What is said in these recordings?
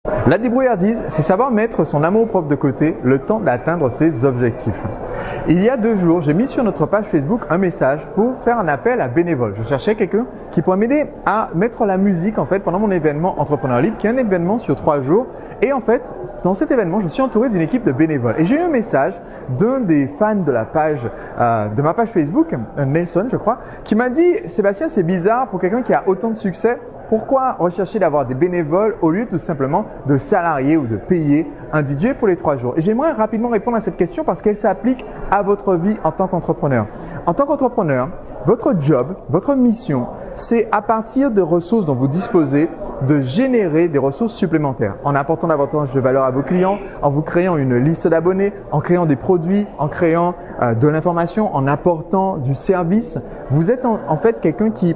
La débrouillardise, c'est savoir mettre son amour-propre de côté le temps d'atteindre ses objectifs. Il y a 2 jours, j'ai mis sur notre page Facebook un message pour faire un appel à bénévoles. Je cherchais quelqu'un qui pourrait m'aider à mettre la musique en fait pendant mon événement Entrepreneur Libre, qui est un événement sur 3 jours. Et en fait, dans cet événement, je suis entouré d'une équipe de bénévoles. Et j'ai eu un message d'un des fans de la page, de ma page Facebook, Nelson je crois, qui m'a dit « Sébastien, c'est bizarre pour quelqu'un qui a autant de succès. Pourquoi rechercher d'avoir des bénévoles au lieu tout simplement de salarier ou de payer un DJ pour les 3 jours ?» Et j'aimerais rapidement répondre à cette question parce qu'elle s'applique à votre vie en tant qu'entrepreneur. En tant qu'entrepreneur, votre job, votre mission, c'est à partir de ressources dont vous disposez de générer des ressources supplémentaires en apportant davantage de valeur à vos clients, en vous créant une liste d'abonnés, en créant des produits, en créant de l'information, en apportant du service. Vous êtes en fait quelqu'un qui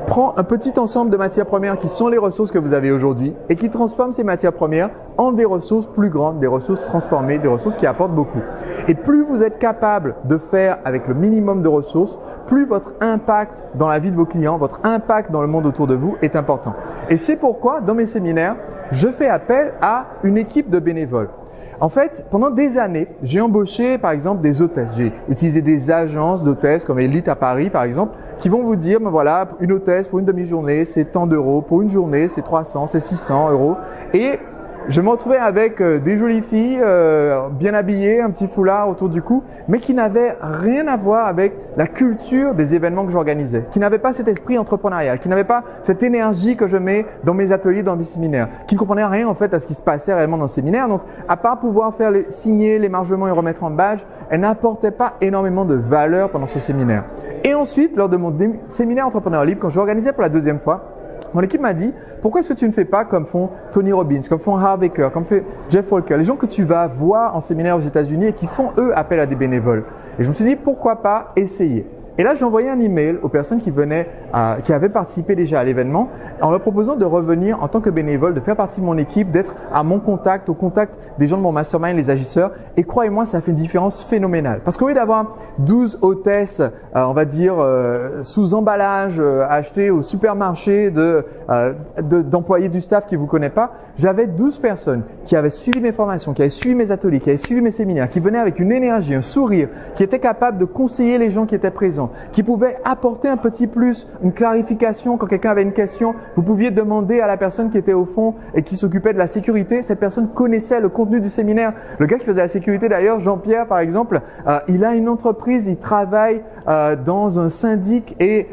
prend un petit ensemble de matières premières qui sont les ressources que vous avez aujourd'hui et qui transforme ces matières premières en des ressources plus grandes, des ressources transformées, des ressources qui apportent beaucoup. Et plus vous êtes capable de faire avec le minimum de ressources, plus votre impact dans la vie de vos clients, votre impact dans le monde autour de vous est important. Et c'est pourquoi dans mes séminaires, je fais appel à une équipe de bénévoles. En fait, pendant des années, j'ai embauché par exemple des hôtesses. J'ai utilisé des agences d'hôtesses comme Elite à Paris par exemple, qui vont vous dire, ben voilà, une hôtesse pour une demi-journée, c'est tant d'euros. Pour une journée, c'est 300, c'est 600 euros. Et je me retrouvais avec des jolies filles bien habillées, un petit foulard autour du cou, mais qui n'avaient rien à voir avec la culture des événements que j'organisais, qui n'avaient pas cet esprit entrepreneurial, qui n'avaient pas cette énergie que je mets dans mes ateliers, dans mes séminaires, qui ne comprenaient rien en fait à ce qui se passait réellement dans le séminaire. Donc, à part pouvoir faire signer l'émargement et remettre en badge, elles n'apportaient pas énormément de valeur pendant ce séminaire. Et ensuite, lors de mon séminaire Entrepreneur Libre, quand je l'organisais pour la 2e fois, mon équipe m'a dit « Pourquoi est-ce que tu ne fais pas comme font Tony Robbins, comme font Harv Eker, comme fait Jeff Walker, les gens que tu vas voir en séminaire aux États-Unis et qui font eux appel à des bénévoles ?» Et je me suis dit « Pourquoi pas essayer ?» Et là, j'ai envoyé un email aux personnes qui venaient, qui avaient participé déjà à l'événement, en leur proposant de revenir en tant que bénévole, de faire partie de mon équipe, d'être à mon contact, au contact des gens de mon mastermind, les agisseurs. Et croyez-moi, ça fait une différence phénoménale. Parce qu'au lieu d'avoir 12 hôtesses, on va dire, sous emballage, achetées au supermarché d'employés du staff qui vous connaissent pas, j'avais 12 personnes qui avaient suivi mes formations, qui avaient suivi mes ateliers, qui avaient suivi mes séminaires, qui venaient avec une énergie, un sourire, qui étaient capables de conseiller les gens qui étaient présents, qui pouvaient apporter un petit plus, une clarification quand quelqu'un avait une question. Vous pouviez demander à la personne qui était au fond et qui s'occupait de la sécurité. Cette personne connaissait le contenu du séminaire. Le gars qui faisait la sécurité d'ailleurs, Jean-Pierre par exemple, il a une entreprise, il travaille dans un syndic et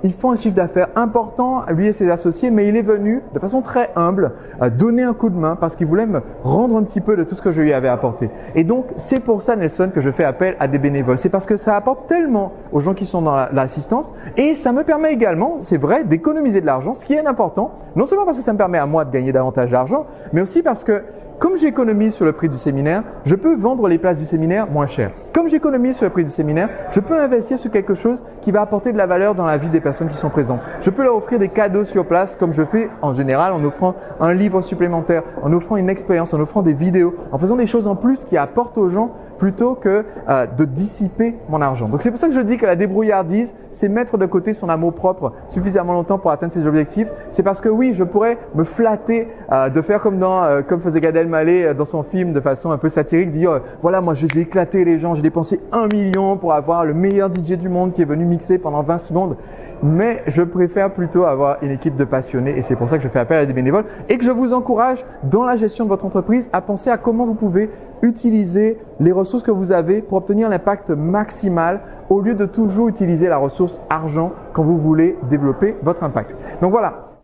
ils font un chiffre d'affaires important, lui et ses associés, mais il est venu de façon très humble donner un coup de main parce qu'il voulait me rendre un petit peu de tout ce que je lui avais apporté. Et donc, c'est pour ça, Nelson, que je fais appel à des bénévoles. C'est parce que ça apporte tellement aux gens qui sont dans l'assistance et ça me permet également, c'est vrai, d'économiser de l'argent, ce qui est important, non seulement parce que ça me permet à moi de gagner davantage d'argent, mais aussi parce que comme j'économise sur le prix du séminaire, je peux vendre les places du séminaire moins cher. Comme j'économise sur le prix du séminaire, je peux investir sur quelque chose qui va apporter de la valeur dans la vie des personnes qui sont présentes. Je peux leur offrir des cadeaux sur place, comme je fais en général en offrant un livre supplémentaire, en offrant une expérience, en offrant des vidéos, en faisant des choses en plus qui apportent aux gens plutôt que de dissiper mon argent. Donc c'est pour ça que je dis que la débrouillardise, c'est mettre de côté son amour propre suffisamment longtemps pour atteindre ses objectifs. C'est parce que oui, je pourrais me flatter de faire comme faisait Gad Elmaleh dans son film de façon un peu satirique, dire voilà, moi j'ai éclaté les gens, j'ai dépensé 1 million pour avoir le meilleur DJ du monde qui est venu mixer pendant 20 secondes. Mais je préfère plutôt avoir une équipe de passionnés et c'est pour ça que je fais appel à des bénévoles et que je vous encourage dans la gestion de votre entreprise à penser à comment vous pouvez utiliser les ressources que vous avez pour obtenir l'impact maximal au lieu de toujours utiliser la ressource argent quand vous voulez développer votre impact. Donc voilà,